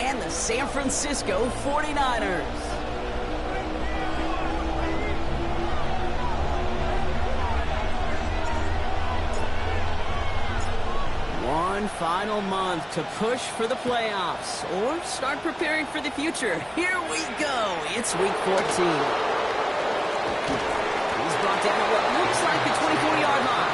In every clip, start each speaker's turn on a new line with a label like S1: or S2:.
S1: and the San Francisco 49ers. One final month to push for the playoffs or start preparing for the future. Here we go. It's week 14. He's brought down at what looks like the 24-yard line.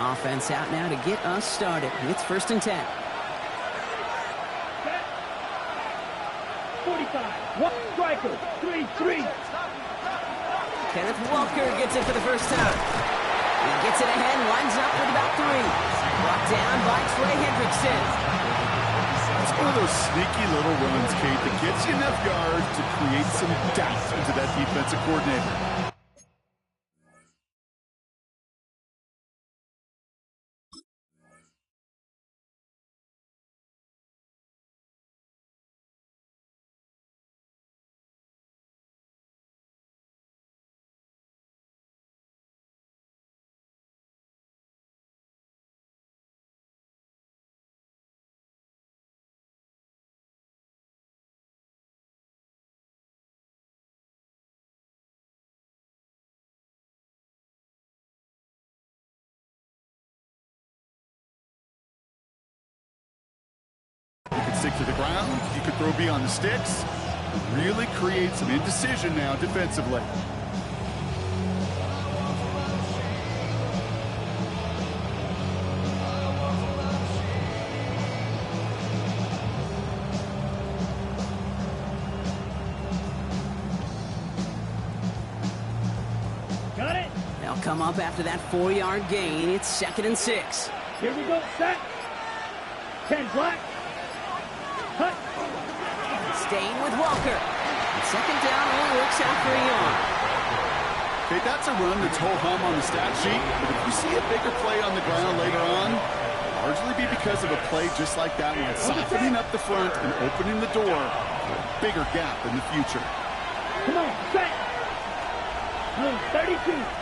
S1: Offense out now to get us started. It's 1st and 10.
S2: 45. One striker. 3-3.
S1: Kenneth Walker gets it for the first time. He gets it ahead and lines up with about 3. Brought down by Trey Hendrickson.
S3: It's one of those sneaky little runs, Kate, that gets you enough yards to create some doubt into that defensive coordinator. You could stick to the ground. You could throw beyond the sticks. Really create some indecision now defensively.
S2: Got it.
S1: They'll come up after that 4-yard gain. It's 2nd and 6.
S2: Here we go. Set. 10 black. Cut.
S1: Staying with Walker. And 2nd down only works out for a yard.
S3: Okay, that's a run that's ho-hum on the stat sheet, but if you see a bigger play on the ground later on, it'll largely be because of a play just like that one, softening up the front and opening the door for a bigger gap in the future.
S2: Come on. Set. 32.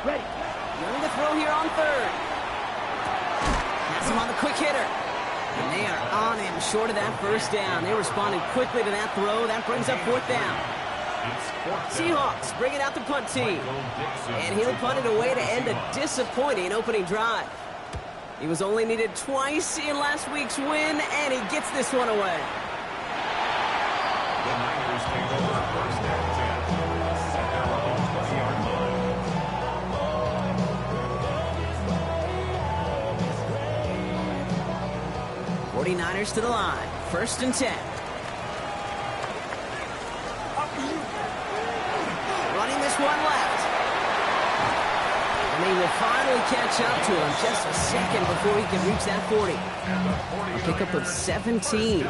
S2: Ready.
S1: Running the throw here on 3rd. Has him on the quick hitter. And they are on him short of that 1st down. They responded quickly to that throw. That brings up 4th down. Seahawks bring it out the punt team. And he'll punt it away to end a disappointing opening drive. He was only needed twice in last week's win, and he gets this one away.
S4: The Niners take over 1st and 10. Set down on the 20-yard line.
S1: 49ers to the line. 1st and 10. Running this one left. And they will finally catch up to him just a second before he can reach that 40. A pickup of 17.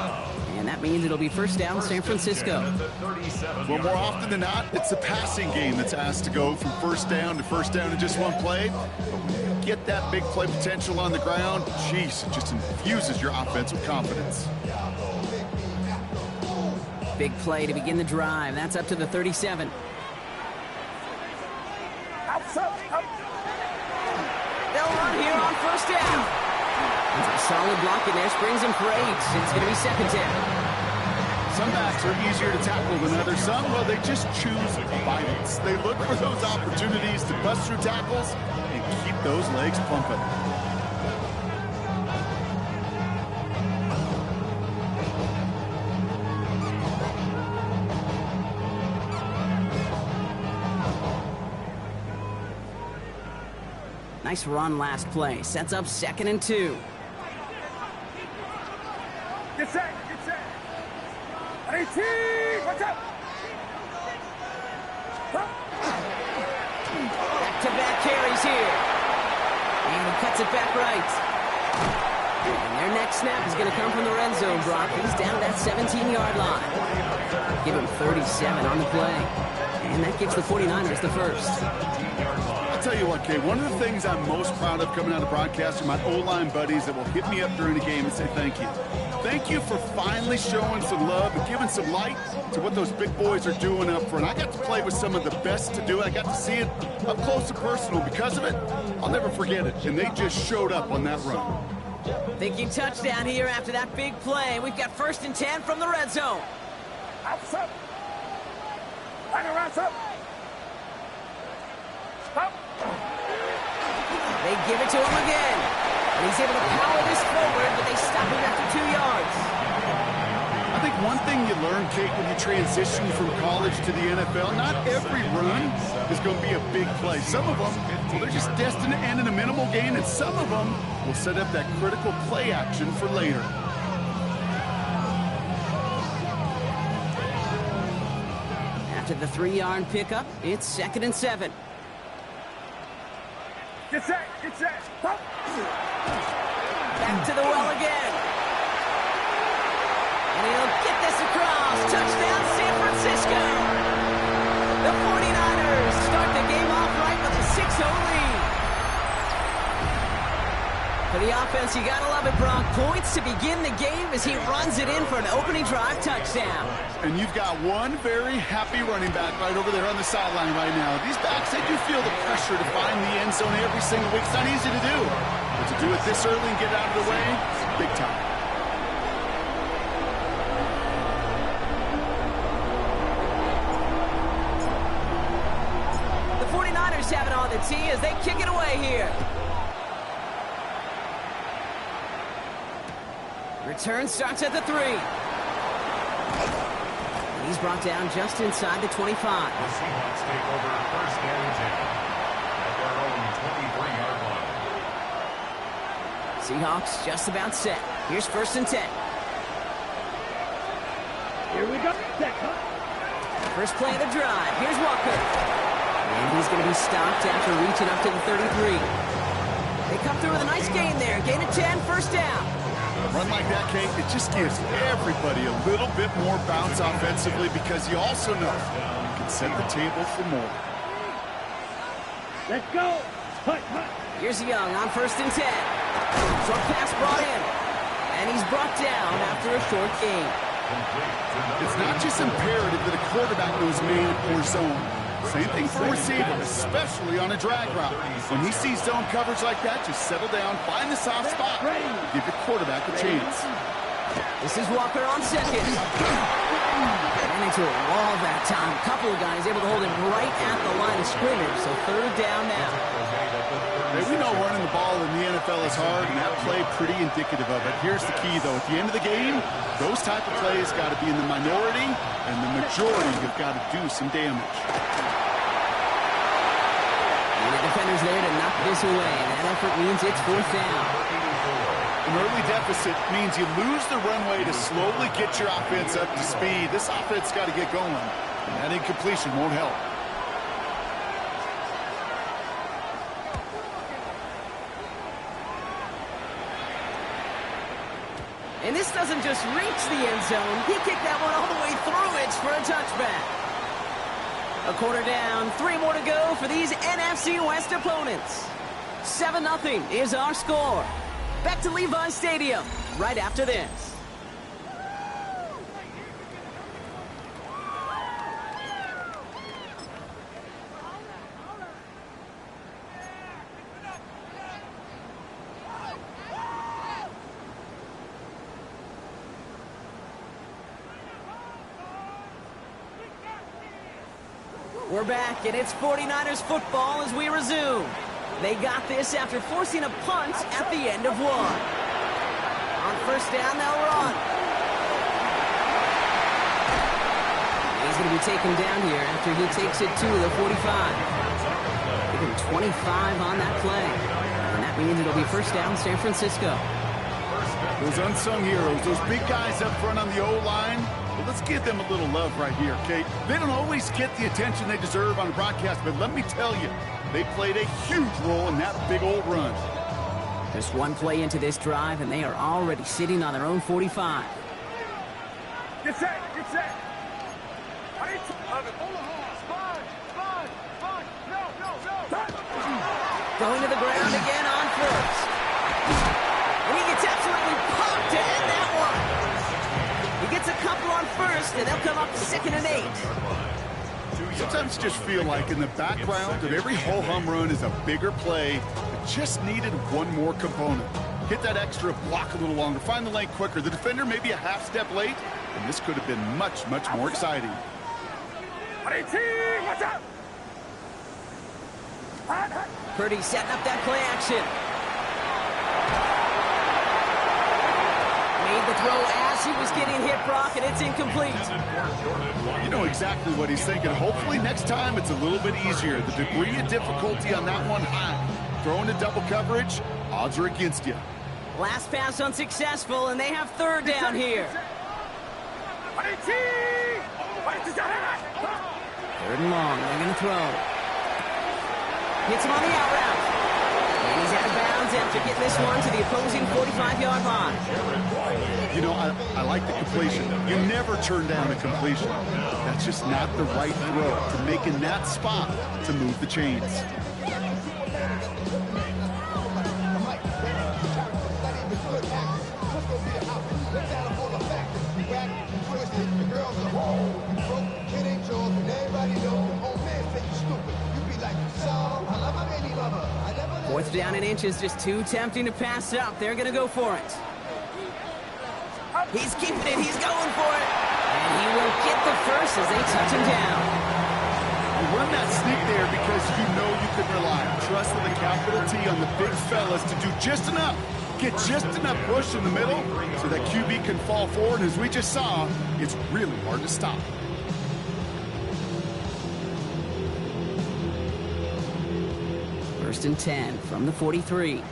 S1: And that means it'll be 1st down San Francisco.
S3: Well, more often than not, it's the passing game that's asked to go from 1st down to 1st down in just one play. But when you get that big play potential on the ground, geez, it just infuses your offense with confidence.
S1: Big play to begin the drive. That's up to the 37. They'll run here on 1st down. A solid block in there brings him for 8. It's going to be 2nd down.
S3: Some backs are easier to tackle than others. Some, well, they just choose violence. They look for those opportunities to bust through tackles and keep those legs pumping.
S1: Nice run last play. Sets up 2nd and 2.
S2: Get set. Get set. 18. Watch out.
S1: Back-to-back carries here. And he cuts it back right. And their next snap is going to come from the red zone, Brock. He's down that 17-yard line. Give him 37 on the play. And that gives the 49ers the 1st.
S3: I'll tell you what, Kate, one of the things I'm most proud of coming out of broadcast are my O-line buddies that will hit me up during the game and say thank you. Thank you for finally showing some love and giving some light to what those big boys are doing up front. I got to play with some of the best to do it. I got to see it up close and personal. Because of it, I'll never forget it. And they just showed up on that run.
S1: Thinking touchdown here after that big play. We've got 1st and 10 from the red zone.
S2: Outside. Back around, up. Stop.
S1: They give it to him again. And he's able to power this forward, but they stop him after 2 yards.
S3: I think one thing you learn, Kate, when you transition from college to the NFL, not every run is going to be a big play. Some of them, well, they're just destined to end in a minimal gain, and some of them will set up that critical play action for later.
S1: After the 3-yard pickup, it's 2nd and 7.
S2: Get set, get set. Stop.
S1: Back to the well again. And he'll get this across. Touchdown, San Francisco. The 49ers start the game off right with a 6-0 lead. For the offense, you gotta love it, Brock. Points to begin the game as he runs it in for an opening drive touchdown.
S3: And you've got one very happy running back right over there on the sideline right now. These backs, they do feel the pressure to find the end zone every single week. It's not easy to do. But to do it this early and get out of the way, big time.
S1: The 49ers have it on the tee as they kick it away here. Return starts at the 3. And he's brought down just inside the 25.
S4: The Seahawks take over 1st and 10 at their own 23-yard line.
S1: Seahawks just about set. Here's 1st and 10.
S2: Here we go.
S1: First play of the drive. Here's Walker. And he's going to be stopped after reaching up to the 33. They come through with a nice gain there. Gain of 10, 1st down.
S3: A run like that, Kate, it just gives everybody a little bit more bounce offensively because you also know you can set the table for more.
S2: Let's go. Hut, hut.
S1: Here's Young on 1st and 10. Short pass brought in. And he's brought down after a short gain.
S3: It's not just imperative that a quarterback knows man or zone. Same thing for a receiver, especially on a drag route. When he sees zone coverage like that, just settle down, find the soft spot, give your quarterback a chance.
S1: This is Walker on 2nd. Ran into a wall that time. A couple of guys able to hold him right at the line of scrimmage, so 3rd down now.
S3: Hey, we know running the ball in the NFL is hard, and that play pretty indicative of it. Here's the key, though. At the end of the game, those type of plays got to be in the minority, and the majority have got to do some damage.
S1: And the defender's there to knock this away. That effort means it's 4th down.
S3: An early deficit means you lose the runway to slowly get your offense up to speed. This offense got to get going, and that incompletion won't help.
S1: And this doesn't just reach the end zone. He kicked that one all the way through it for a touchback. A quarter down, 3 more to go for these NFC West opponents. 7-0 is our score. Back to Levi Stadium right after this. We're back, and it's 49ers football as we resume. They got this after forcing a punt at the end of one. On 1st down, they'll run. He's going to be taken down here after he takes it to the 45. Give him 25 on that play. And that means it'll be 1st down, San Francisco.
S3: Those unsung heroes, those big guys up front on the O-line, well, let's give them a little love right here, Kate. They don't always get the attention they deserve on a broadcast, but let me tell you, they played a huge role in that big old run.
S1: Just one play into this drive, and they are already sitting on their own 45.
S2: Get set, get set. I need to...
S1: Going to the ground again on first. And he gets absolutely popped to end that one. He gets a couple on first, and they'll come up 2nd and 8.
S3: Sometimes you just feel like in the background of every ho-hum run is a bigger play that just needed one more component. Hit that extra block a little longer, find the lane quicker. The defender may be a half step late, and this could have been much, much more exciting.
S1: Purdy setting up that play action. Made the throw as he was getting hit, Brock, and it's incomplete.
S3: You know exactly what he's thinking. Hopefully next time it's a little bit easier. The degree of difficulty on that one high. Throwing to double coverage, odds are against you.
S1: Last pass unsuccessful, and they have 3rd down here. 3rd and long, they're going to throw. Hits him on the out route. And he's out of bounds after getting this one to the opposing 45-yard line.
S3: You know, I like the completion. You never turn down a completion. That's just not the right throw to make in that spot to move the chains.
S1: Fourth down and inches, just too tempting to pass it up. They're going to go for it. He's keeping it. He's going for it. And he will get the first as they touch him down.
S3: You run that sneak there because you know you can rely. Trust with a capital T on the big fellas to do just enough. Get just enough push in the middle so that QB can fall forward. As we just saw, it's really hard to stop.
S1: First and 10 from the 43.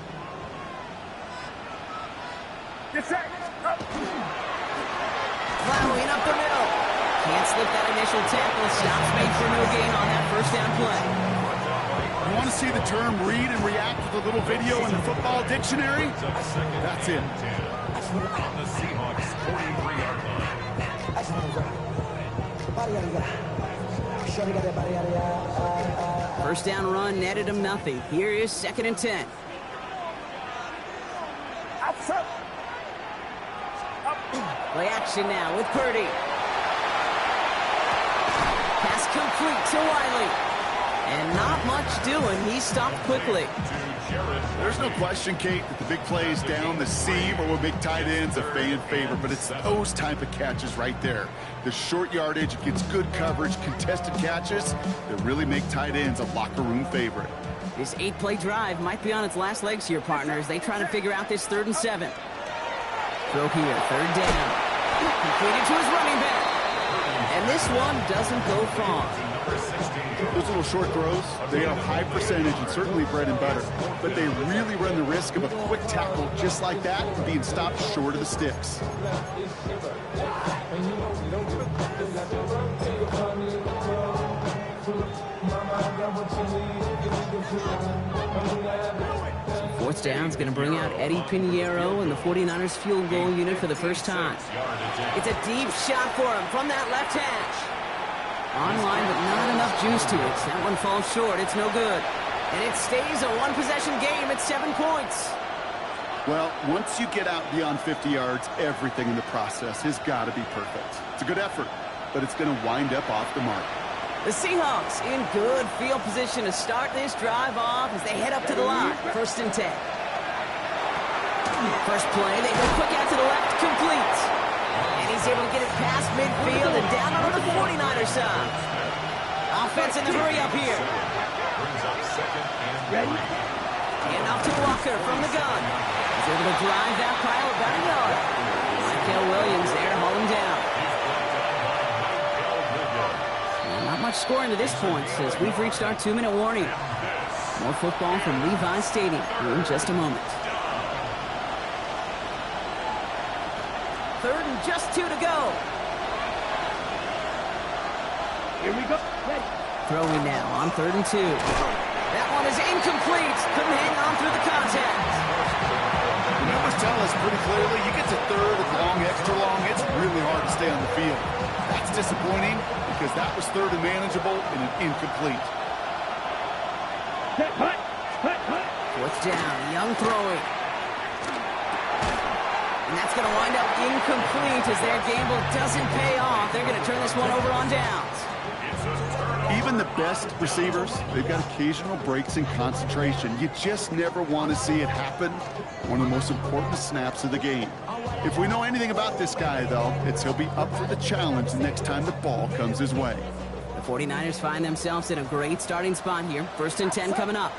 S1: Plowing up the middle. Can't slip that initial tackle. Stops made for no gain on that first down play.
S3: You want to see the term read and react with a little video in the football dictionary? That's it.
S4: On the Seahawks 43-yard line.
S1: First down run netted him nothing. Here is 2nd and 10. Play action now with Purdy. Pass complete to Wiley. And not much doing. He stopped quickly.
S3: There's no question, Kate, that the big plays down the seam or what make tight ends a fan favorite, but it's those type of catches right there. The short yardage against good coverage, contested catches that really make tight ends a locker room favorite.
S1: This 8-play drive might be on its last legs here, partners. They try to figure out this 3rd and 7. Throw here, 3rd down. Completed to his running back. And this one doesn't go far.
S3: Those little short throws, they are high percentage and certainly bread and butter. But they really run the risk of a quick tackle just like that and being stopped short of the sticks.
S1: Fourth down's going to bring out Eddie Pinheiro and the 49ers field goal unit for the first time. It's a deep shot for him from that left hash. Online, but not enough juice to it. That one falls short. It's no good. And it stays a one-possession game at 7 points.
S3: Well, once you get out beyond 50 yards, everything in the process has got to be perfect. It's a good effort, but it's going to wind up off the mark.
S1: The Seahawks in good field position to start this drive off as they head up to the line. 1st and 10. First play, they go quick out to the left, complete. And he's able to get it past midfield and down on the 49er side. Offense in the hurry up here. And off to Walker from the gun. He's able to drive that pile about a yard. Michael Williams there to haul him down. Not much scoring to this point as we've reached our 2-minute warning. More football from Levi Stadium in just a moment. 3rd and just 2 to go.
S2: Here we go.
S1: Throwing now on 3rd and 2. That one is incomplete. Couldn't hang on through the contact.
S3: The numbers tell us pretty clearly, you get to 3rd and long, extra long, it's really hard to stay on the field. That's disappointing because that was 3rd and manageable and an incomplete.
S2: Hut.
S1: Fourth down, Young throwing. And that's going to wind up incomplete as their gamble doesn't pay off. They're going to turn this one over on downs.
S3: Even the best receivers, they've got occasional breaks in concentration. You just never want to see it happen. One of the most important snaps of the game. If we know anything about this guy, though, it's he'll be up for the challenge the next time the ball comes his way.
S1: The 49ers find themselves in a great starting spot here. 1st and 10 coming up.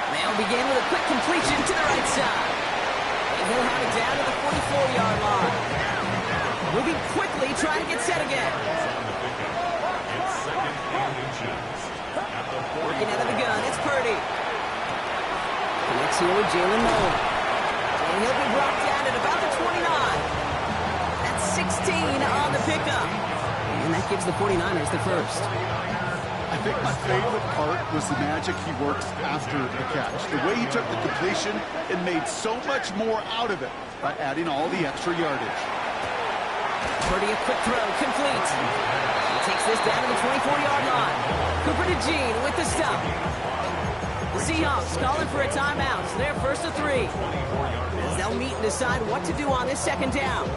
S1: They'll begin with a quick completion to the right side. And he'll have it down to the 44-yard line. Moving quickly, trying to get set again. Working out of the gun, it's Purdy. Connects here with Jalen Nolan. And he'll be brought down at about the 29. That's 16 on the pickup. And that gives the 49ers the first.
S3: I think my favorite part was the magic he works after the catch. The way he took the completion and made so much more out of it by adding all the extra yardage.
S1: Purdy, a quick throw, complete. He takes this down to the 24-yard line. Cooper to Gene with the stop. The Seahawks calling for a timeout. So they're 1st and 3. As they'll meet and decide what to do on this 2nd down.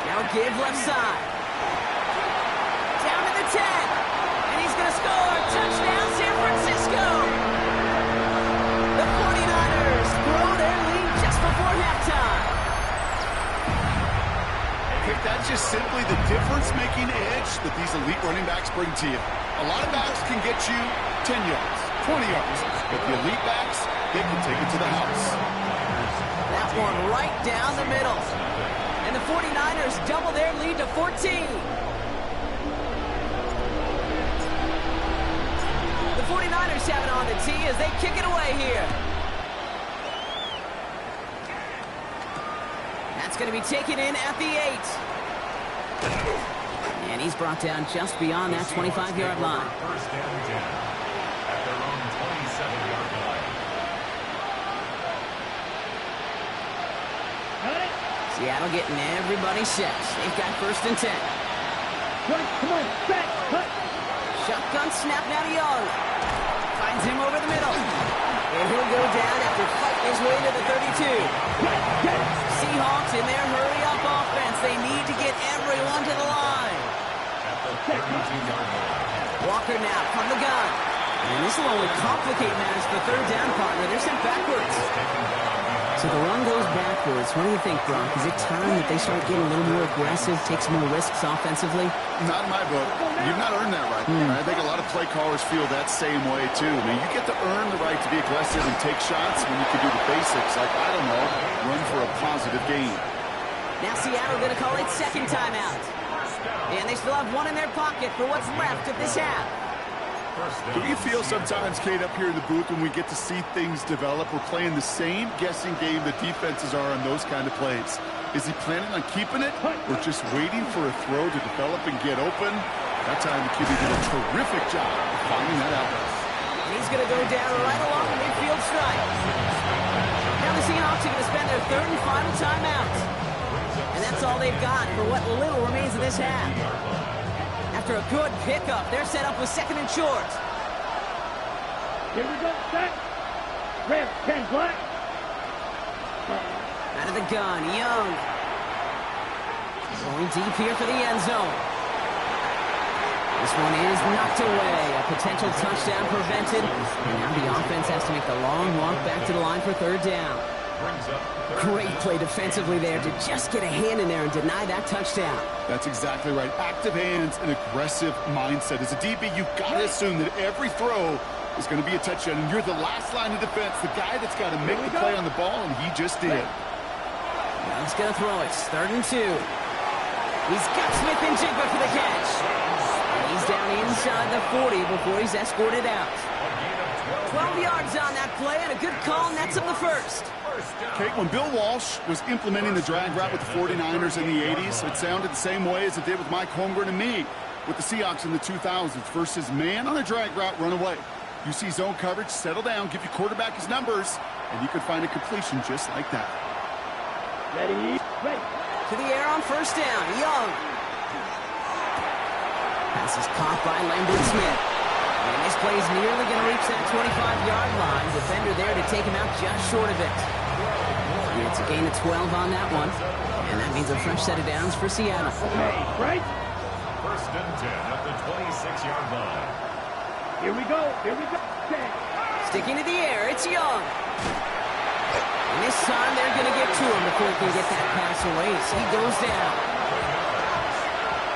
S1: Now give left side. Down to the 10. And he's going to score. Touchdown, San Francisco. The 49ers grow their lead just before halftime.
S3: I think that's just simply the difference-making edge that these elite running backs bring to you. A lot of backs can get you 10 yards, 20 yards, but the elite backs, they can take it to the house.
S1: That one right down the middle. And the 49ers double their lead to 14. The 49ers have it on the tee as they kick it away here. That's going to be taken in at the 8. And he's brought down just beyond that 25-yard line.
S4: 1st and 10 at their own 27-yard line.
S1: Seattle getting everybody set. They've got 1st and 10.
S2: Come on, back, cut.
S1: Shotgun snap now to Young. Finds him over the middle. And he'll go down after fighting his way to the 32. Seahawks in their hurry-up offense. They need to get everyone to the line.
S4: At the 32-yard line.
S1: Walker now from the gun. And this will only complicate matters for 3rd down partner. They're sent backwards. So the run goes backwards. What do you think, Brock? Is it time that they start getting a little more aggressive, take some more risks offensively?
S3: Not in my book. You've not earned that right. I think a lot of play callers feel that same way, too. I mean, you get to earn the right to be aggressive and take shots when you can do the basics, like, I don't know, run for a positive gain.
S1: Now Seattle going to call it 2nd timeout. And they still have one in their pocket for what's left of this half.
S3: Do you feel sometimes, Kate, up here in the booth when we get to see things develop, we're playing the same guessing game that defenses are on those kind of plays? Is he planning on keeping it or just waiting for a throw to develop and get open? That time the QB did a terrific job of finding that out.
S1: And he's going to go down right along the midfield stripe. Now the Seahawks are going to spend their 3rd and final timeout. And that's all they've got for what little remains of this half. After a good pickup, they're set up with 2nd and short.
S2: Here we go, set. Red, 10 black.
S1: Out of the gun, Young. Going deep here for the end zone. This one is knocked away. A potential touchdown prevented. And now the offense has to make the long walk back to the line for 3rd down. Great play defensively there to just get a hand in there and deny that touchdown.
S3: That's exactly right. Active hands and aggressive mindset. As a DB, you've got to assume that every throw is going to be a touchdown, and you're the last line of defense, the guy that's got to make the play on the ball, and he just did.
S1: Now he's going to throw it. 3rd and 2. He's got Smith and Jigba for the catch. And he's down inside the 40 before he's escorted out. 12 yards on that play, and a good call nets him the first.
S3: Kate, when Bill Walsh was implementing the drag route with the 49ers in the 80s, it sounded the same way as it did with Mike Holmgren and me with the Seahawks in the 2000s versus man on a drag route, run away. You see zone coverage, settle down, give your quarterback his numbers, and you could find a completion just like that.
S2: Ready. Ready.
S1: To the air on first down. Young. Pass is caught by Lambert Smith. And this play is nearly going to reach that 25-yard line. Defender there to take him out just short of it. It's a gain of 12 on that one. And that means a fresh set of downs for Seattle.
S2: Okay, right.
S4: First and 10 at the 26-yard line.
S2: Here we go. Here we go. Okay.
S1: Sticking to the air, it's Young. And this time they're going to get to him before he can get that pass away. So he goes down.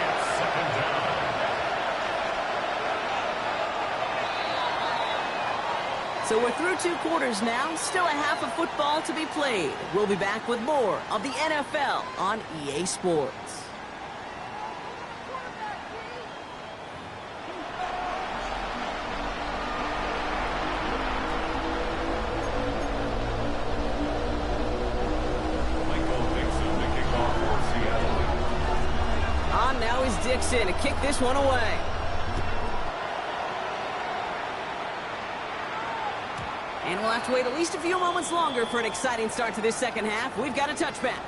S4: It's second down.
S1: So we're through 2 quarters now. Still a half of football to be played. We'll be back with more of the NFL on EA Sports. Now is Dixon to kick this one away. And we'll have to wait at least a few moments longer for an exciting start to this second half. We've got a touchback.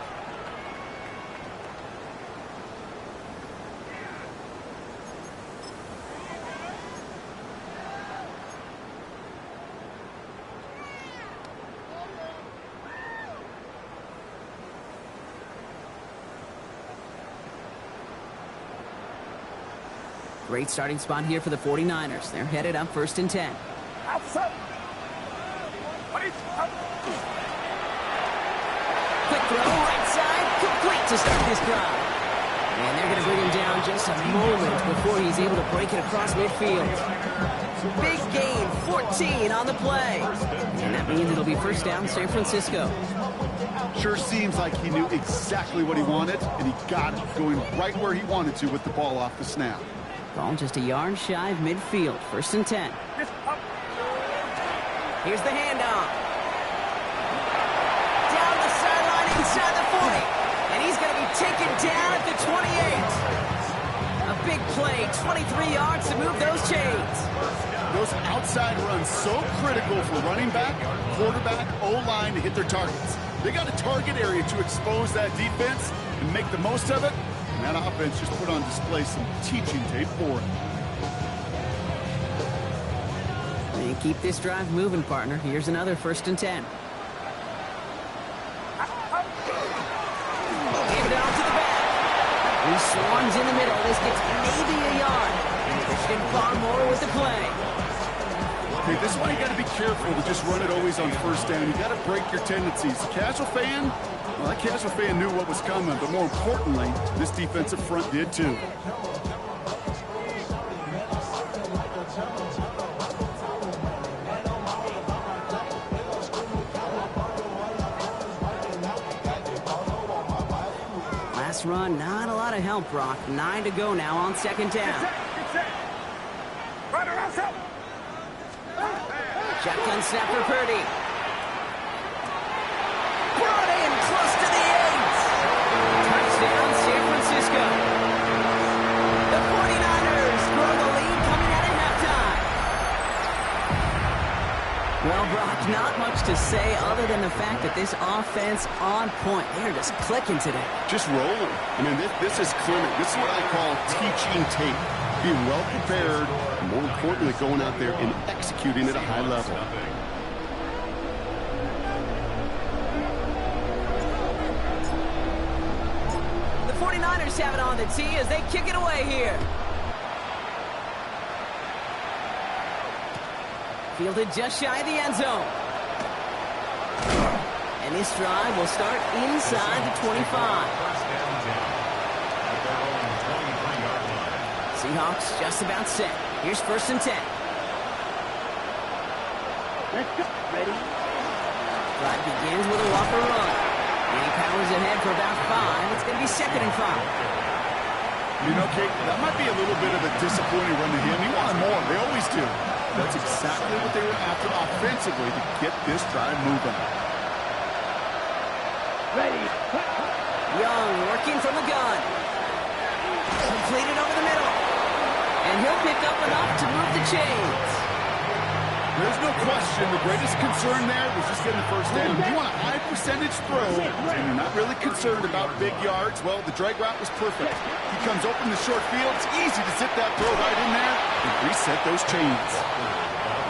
S1: Great starting spot here for the 49ers. They're headed up first and 10.
S2: Outside.
S1: Quick throw, right side, complete to start this drive. And they're going to bring him down just a moment before he's able to break it across midfield. Big gain, 14 on the play. And that means it'll be first down San Francisco.
S3: Sure seems like he knew exactly what he wanted, and he got it, going right where he wanted to with the ball off the snap.
S1: Ball just a yard shy of midfield. First and 10. Here's the handoff. Down the sideline inside the 40. And he's going to be taken down at the 28. A big play, 23 yards to move those chains.
S3: Those outside runs so critical for running back, quarterback, O-line to hit their targets. They got a target area to expose that defense and make the most of it. And that offense just put on display some teaching tape for it.
S1: And keep this drive moving, partner. Here's another first and 10. Give it out to the back. He swarms in the middle. This gets maybe a yard. And Christian Barmore with the play.
S3: Okay, this is why you got to be careful to just run it always on first down. You got to break your tendencies. The casual fan, well, that casual fan knew what was coming, but more importantly, this defensive front did too.
S1: Last run, not a lot of help, Brock. 9 to go now on second down. Shotgun snap for Purdy. Brought in close to the 8. Touchdown, San Francisco. The 49ers grow the lead coming out at halftime. Well, Brock, not much to say other than the fact that this offense on point. They are just clicking today.
S3: Just rolling. I mean, this is clinic. This is what I call teaching tape. Being well prepared, and more importantly, going out there and executing at a high level.
S1: The 49ers have it on the tee as they kick it away here. Fielded just shy of the end zone. And this drive will start inside the 25. Seahawks just about set. Here's first and 10.
S2: Let's go. Ready?
S1: Drive begins with a Walker run. And he powers ahead for about 5. It's going to be second and 5.
S3: You know, Kate, that might be a little bit of a disappointing run to him. He wanted more. They always do. That's exactly what they were after offensively to get this drive moving.
S2: Ready?
S1: Young working from the gun. Completed over the middle. And he'll pick up enough to move the chains.
S3: There's no question the greatest concern there was just getting the first down. You want a high percentage throw, and you're not really concerned about big yards. Well, the drag route was perfect. He comes open the short field. It's easy to zip that throw right in there and reset those chains.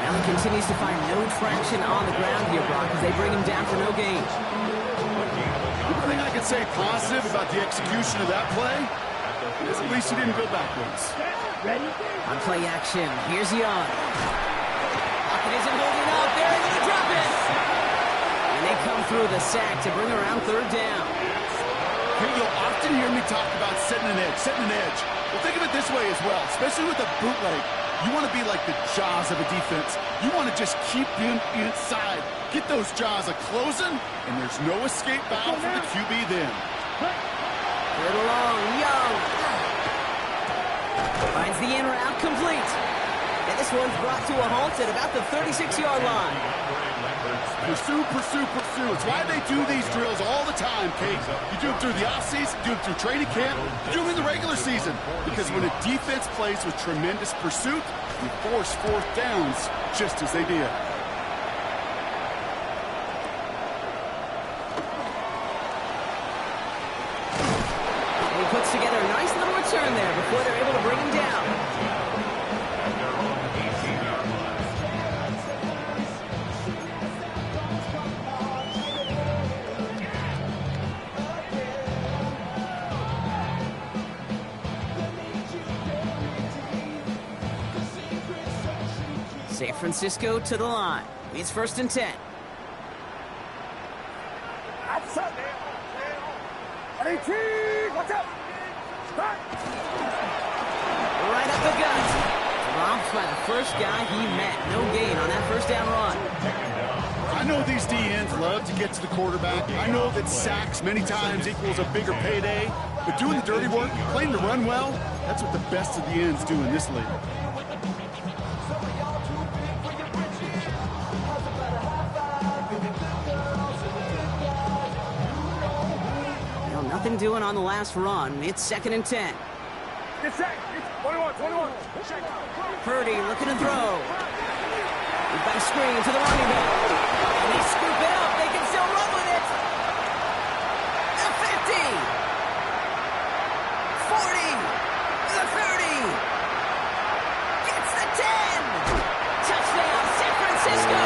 S1: Well, he continues to find no traction on the ground here, Brock, as they bring him down for no gain.
S3: The only thing I could say positive about the execution of that play is at least he didn't go backwards.
S1: On play action, here's Young. Pocket isn't holding up. They're going to drop it. And they come through the sack to bring around third down.
S3: Hey, you'll often hear me talk about setting an edge, setting an edge. Well, think of it this way as well, especially with a bootleg. You want to be like the jaws of a defense. You want to just keep him inside. Get those jaws a-closing, and there's no escape valve for the QB then.
S1: Third along, Young. Finds the in route complete. And this one's brought to a halt at about the 36-yard line.
S3: Pursue, pursue, pursue. It's why they do these drills all the time, Kate. You do them through the offseason, you do them through training camp, you do them in the regular season. Because when a defense plays with tremendous pursuit, you force fourth downs just as they did.
S1: He puts together a nice little return there before they're able to bring him down. San Francisco to the line. It's 1st and 10. Right up the gut. Dropped by the first guy he met. No gain on that first down run.
S3: I know these DNs love to get to the quarterback. I know that sacks many times equals a bigger payday. But doing the dirty work, playing to run well, that's what the best of the ends do in this league.
S1: Well, nothing doing on the last run. It's 2nd and 10.
S2: Get set. 21.
S1: Purdy looking to throw. We've got a screen to the running back. And they scoop it up. They can still run with it. The 50. 40. The 30. Gets the 10. Touchdown, San Francisco.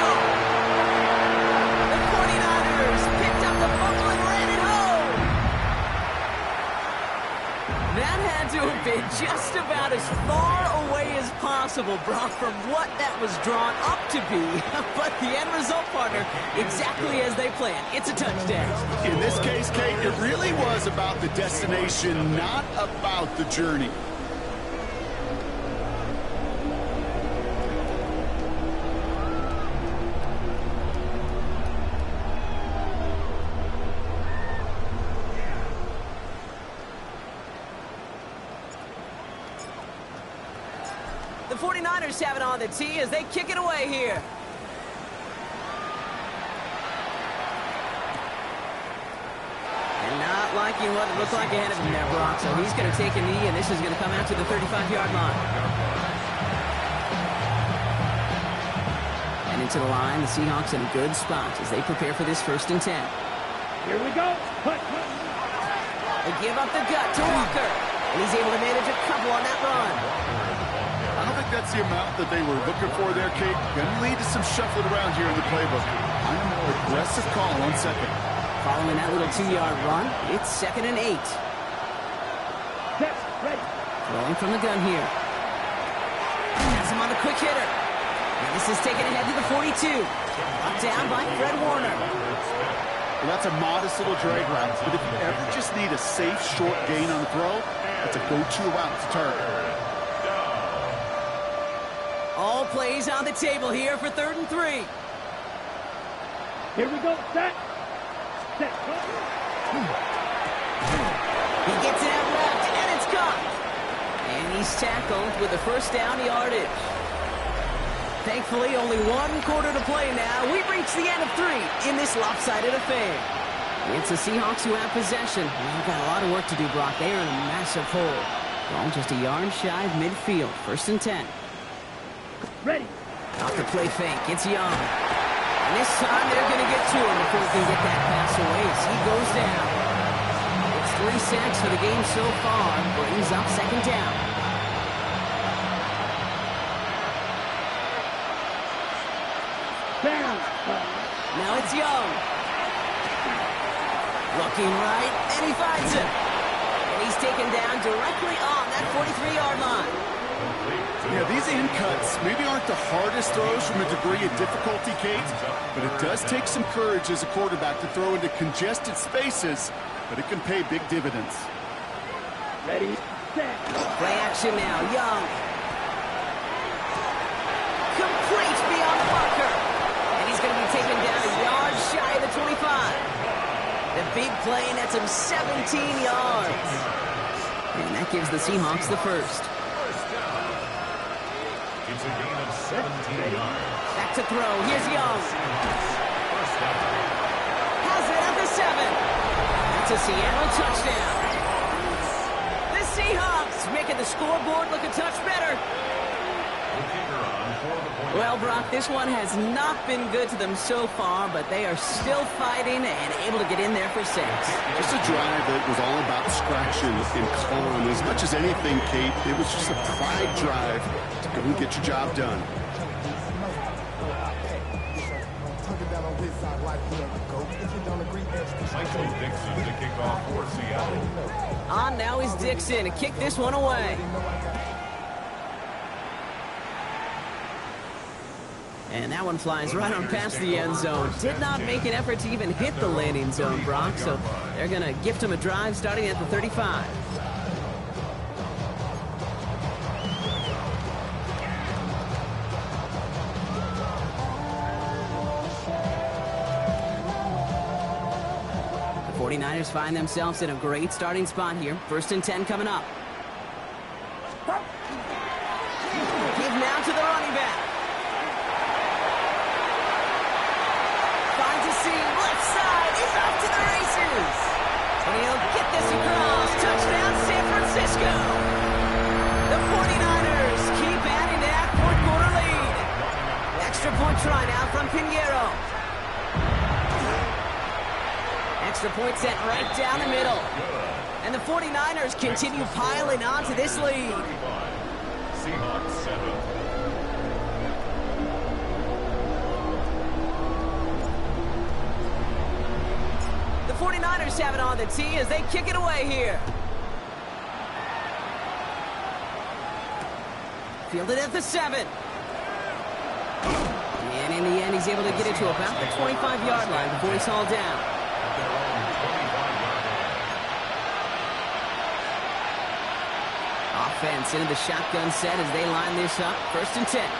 S1: The 49ers picked up the fumble and ran it home. That had to have been just about as far away as possible, Brock, from what that was drawn up to be. But the end result, partner, exactly as they planned. It's a touchdown.
S3: In this case, Kate, it really was about the destination, not about the journey.
S1: The 49ers have it on the tee as they kick it away here. And not liking what it looked like ahead of him there, Brock. So he's going to take a knee, and this is going to come out to the 35-yard line. And into the line, the Seahawks in a good spot as they prepare for this 1st and 10.
S2: Here we go.
S1: They give up the gut to Walker, and he's able to manage a couple on that run.
S3: I don't think that's the amount that they were looking for there, Kate. Gonna lead to some shuffling around here in the playbook. I'm a more aggressive call on 2nd.
S1: Following that little 2-yard run, it's 2nd and 8. Throwing from the gun here. Has him on the quick hitter. And this is taken ahead to the 42. Brought down by Fred Warner.
S3: Well, that's a modest little drag route. But if you ever just need a safe, short gain on the throw, it's a go-to route to target.
S1: All plays on the table here for 3rd and 3.
S2: Here we go. Set.
S1: He gets it out left, and it's caught. And he's tackled with the first down yardage. Thankfully, only 1 quarter to play now. We've reached the end of 3 in this lopsided affair. It's the Seahawks who have possession. They've got a lot of work to do, Brock. They are in a massive hole. Ball just a yard shy of midfield. 1st and 10.
S2: Ready.
S1: Off the play fake, it's Young. And this time they're going to get to him before he can get that pass away as he goes down. It's 3 sacks for the game so far, brings up second down. Now it's Young. Looking right, and he finds him. And he's taken down directly on that 43-yard line.
S3: Yeah, these in cuts maybe aren't the hardest throws from a degree of difficulty, Kate, but it does take some courage as a quarterback to throw into congested spaces, but it can pay big dividends.
S2: Ready, set.
S1: Play action now, Young. Complete beyond the marker. And he's going to be taken down a yard shy of the 25. The big play nets him 17 yards. And that gives the Seahawks the first.
S4: It's a gain of 17 yards.
S1: Back to throw. Here's Young. Has it at the 7. That's a Seattle touchdown. The Seahawks making the scoreboard look a touch better. Well, Brock, this one has not been good to them so far, but they are still fighting and able to get in there for 6.
S3: Just a drive that was all about scratching and clawing. As much as anything, Kate, it was just a pride drive to go and get your job done.
S4: Michael Dixon to kick off for Seattle.
S1: On now is Dixon to kick this one away. And that one flies right on past the end zone. Did not make an effort to even hit the landing zone, Brock, so they're going to gift him a drive starting at the 35. The 49ers find themselves in a great starting spot here. 1st and 10 coming up. Give now to the running back. Left side, he's off to the races. And he'll get this across. Touchdown, San Francisco. The 49ers keep adding to that 4th-quarter lead. Extra point try now from Pinheiro. Extra point sent right down the middle. And the 49ers continue piling on to this lead.
S4: Seahawks 7.
S1: The 49ers have it on the tee as they kick it away here. Fielded at the 7. And in the end, he's able to get it to about the 25-yard line before he's hauled down. Offense into the shotgun set as they line this up. 1st and 10.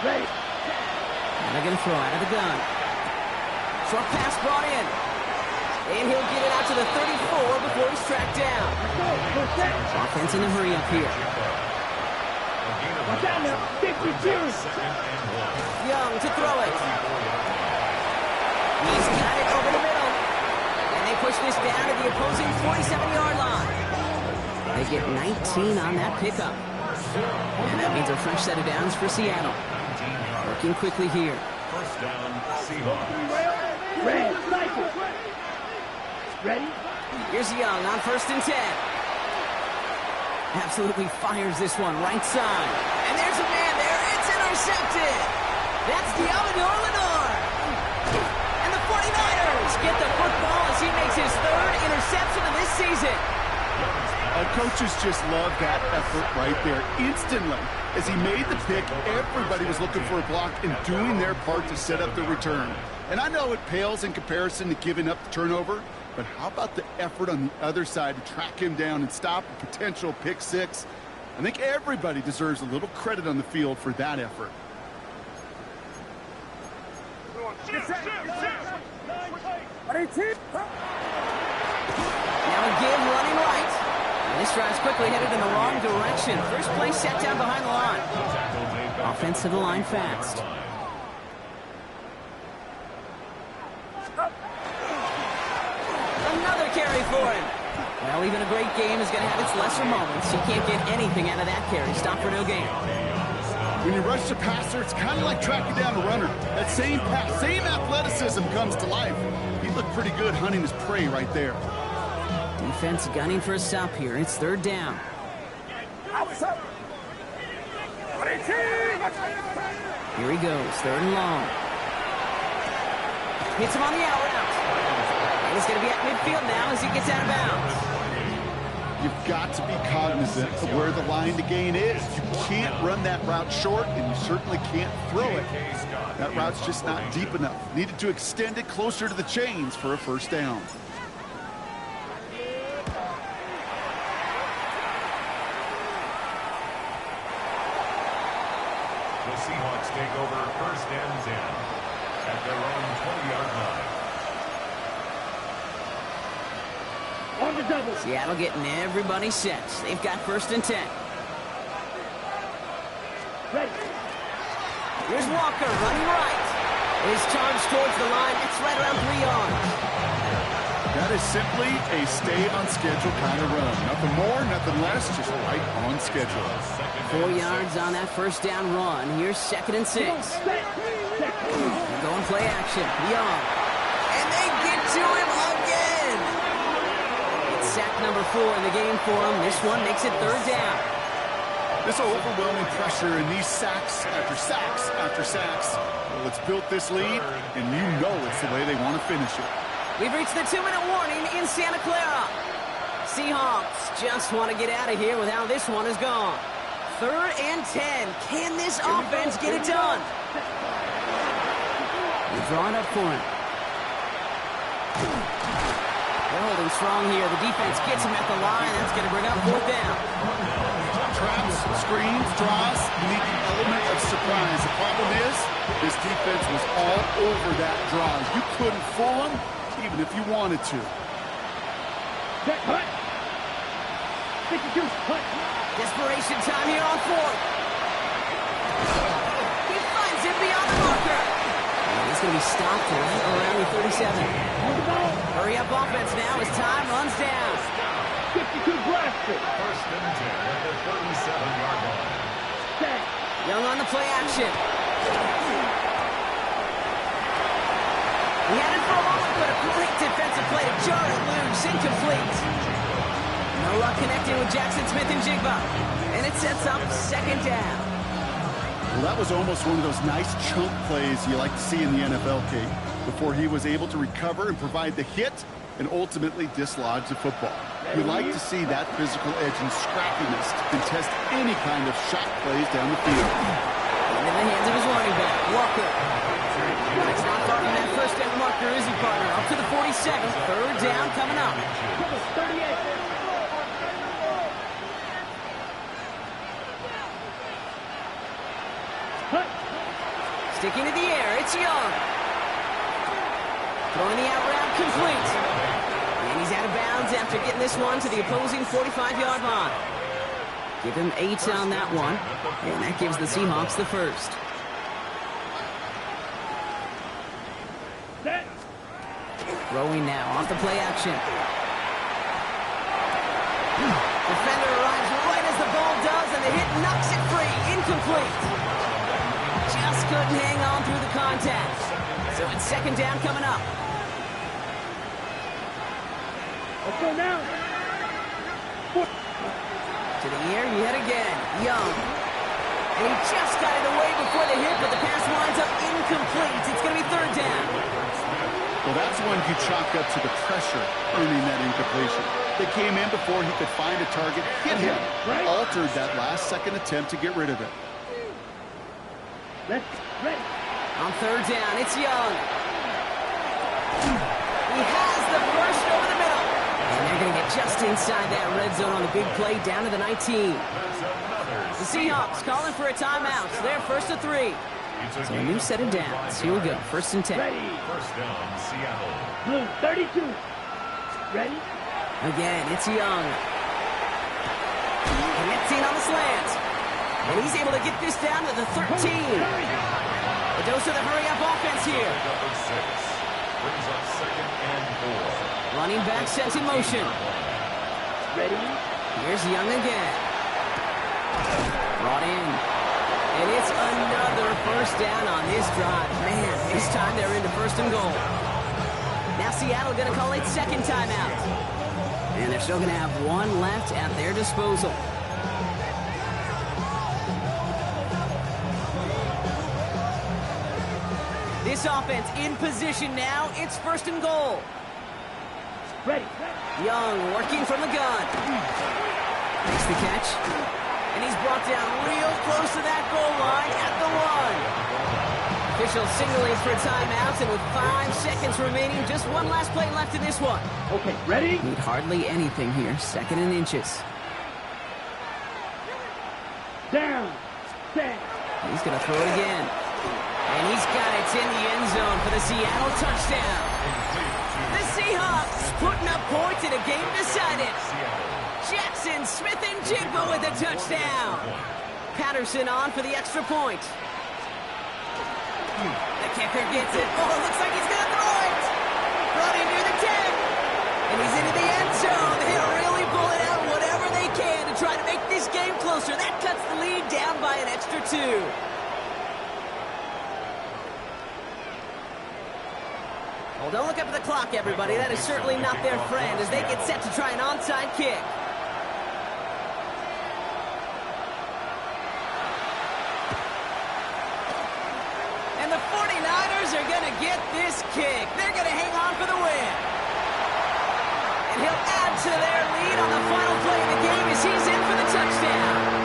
S2: Ready.
S1: And they're going to throw out of the gun. Short pass brought in. And he'll get it out to the 34 before he's tracked down. Offense in a hurry up here.
S2: Watch out now. 52.
S1: Young to throw it. He's got it over the middle. And they push this down to the opposing 47-yard line. They get 19 on that pickup. And that means a fresh set of downs for Seattle. Working quickly here.
S4: 1st down, Seahawks.
S2: Ready. Ready?
S1: Here's Young on 1st and 10. Absolutely fires this one right side. And there's a man there. It's intercepted. That's Diamador Lenore. And the 49ers get the football as he makes his 3rd interception of this season.
S3: Coaches just love that effort right there. Instantly, as he made the pick, everybody was looking for a block and doing their part to set up the return. And I know it pales in comparison to giving up the turnover, but how about the effort on the other side to track him down and stop a potential pick 6? I think everybody deserves a little credit on the field for that effort.
S1: Now again running right. And this drive's quickly headed in the wrong direction. First play set down behind the line. Offense to the line fast. Another carry for him. Well, even a great game is going to have its lesser moments. He can't get anything out of that carry. Stop for no gain.
S3: When you rush the passer, it's kind of like tracking down a runner. That same pass, same athleticism comes to life. He looked pretty good hunting his prey right there.
S1: Defense gunning for a stop here. It's third down. Here he goes, third and long. Hits him on the out route. And he's going to be at midfield now as he gets out of bounds.
S3: You've got to be cognizant of where the line to gain is. You can't run that route short, and you certainly can't throw it. That route's just not deep enough. Needed to extend it closer to the chains for a first down.
S4: The Seahawks take over first and 10 at their own 20-yard line.
S2: On the double.
S1: Seattle getting everybody set. They've got first and 10.
S2: Ready.
S1: Here's Walker running right. His charge towards the line. It's right around 3 yards.
S3: That is simply a stay-on-schedule kind of run. Nothing more, nothing less, just right on schedule.
S1: 4 yards on that first down run. Here's second and 6. Going play action. Young. And they get to him again. It's sack number 4 in the game for him. This one makes it third down.
S3: This overwhelming pressure and these sacks after sacks after sacks. Well, it's built this lead, and you know it's the way they want to finish it.
S1: We've reached the 2-minute warning in Santa Clara. Seahawks just want to get out of here with how this one is gone. Third and 10. Can this offense get it done? They draw it up for him. They're holding strong here. The defense gets him at the line. That's going to bring up fourth down.
S3: Traps, screens, draws, you need the element of surprise. The problem is, this defense was all over that draw. You couldn't fool them, even if you wanted to.
S2: Set, cut. 52, cut.
S1: Desperation time here on fourth. He finds it beyond the marker. And he's going to be stopped right around the 37. Hurry up offense now as time runs down.
S2: 52 blaster.
S4: First and 10 at the 37-yard line.
S2: Set.
S1: Young on the play action. He had it for a moment, but a great defensive play to jar it loose. Incomplete. No luck connecting with Jackson Smith and Jigba. And it sets up second down.
S3: Well, that was almost one of those nice chunk plays you like to see in the NFL, Kate, before he was able to recover and provide the hit and ultimately dislodge the football. We like to see that physical edge and scrappiness to contest any kind of shot plays down the field.
S1: And in the hands of his running back, Walker. It's not far from that first down marker, is he, partner? Up to the 47. Third down coming up.
S2: 38. Cut.
S1: Sticking to the air, it's Young. Throwing the out route complete. And he's out of bounds after getting this one to the opposing 45-yard line. Give him 8 on that one, and that gives the Seahawks the first.
S2: Set.
S1: Throwing now off the play action. Defender arrives right as the ball does, and the hit knocks it free. Incomplete. Just couldn't hang on through the contact. So it's second down coming up.
S2: Let's go now.
S1: To the air yet again. Young. And he just got it away before the hit, but the pass winds up incomplete. It's going to be third down.
S3: Well, that's one you chalk up to the pressure earning that incompletion. They came in before he could find a target, hit him, altered that last-second attempt to get rid of it.
S2: Let's ready.
S1: On third down, it's Young. He has the first over the middle. And they're going to get just inside that red zone on the big play down to the 19. The Seahawks calling for a timeout. They're first to 3. So a new set of downs. Here we go. First and 10.
S2: Ready.
S4: First down, Seattle.
S2: Blue, 32. Ready.
S1: Again, it's Young. Connecting on the slant. And he's able to get this down to the 13. A dose of the hurry-up offense here.
S4: Number 6 brings up second and 4.
S1: Running back sets in motion.
S2: Ready.
S1: Here's Young again. Brought in. And it's another first down on this drive. Man, this time they're into first and goal. Now Seattle going to call it second timeout. And they're still going to have one left at their disposal. This offense in position now. It's first and goal.
S2: Ready.
S1: Young working from the gun. Makes the catch. And he's brought down real close to that goal line at the 1. Officials signaling for timeouts, and with 5 seconds remaining, just one last play left in this one.
S2: Okay, ready?
S1: Need hardly anything here. Second and inches.
S2: Down. Set.
S1: He's going to throw it again. And he's got it in the end zone for the Seattle touchdown. The Seahawks putting up points in a game decided. Jackson Smith and Jigba with a touchdown. Patterson on for the extra point. The kicker gets it. Oh, looks like he's going to throw it. Running near the 10. And he's into the end zone. They'll really pull it out whatever they can to try to make this game closer. That cuts the lead down by an extra 2. Well, don't look up at the clock, everybody. That is certainly not their friend as they get set to try an onside kick. And the 49ers are going to get this kick. They're going to hang on for the win. And he'll add to their lead on the final play of the game as he's in for the touchdown.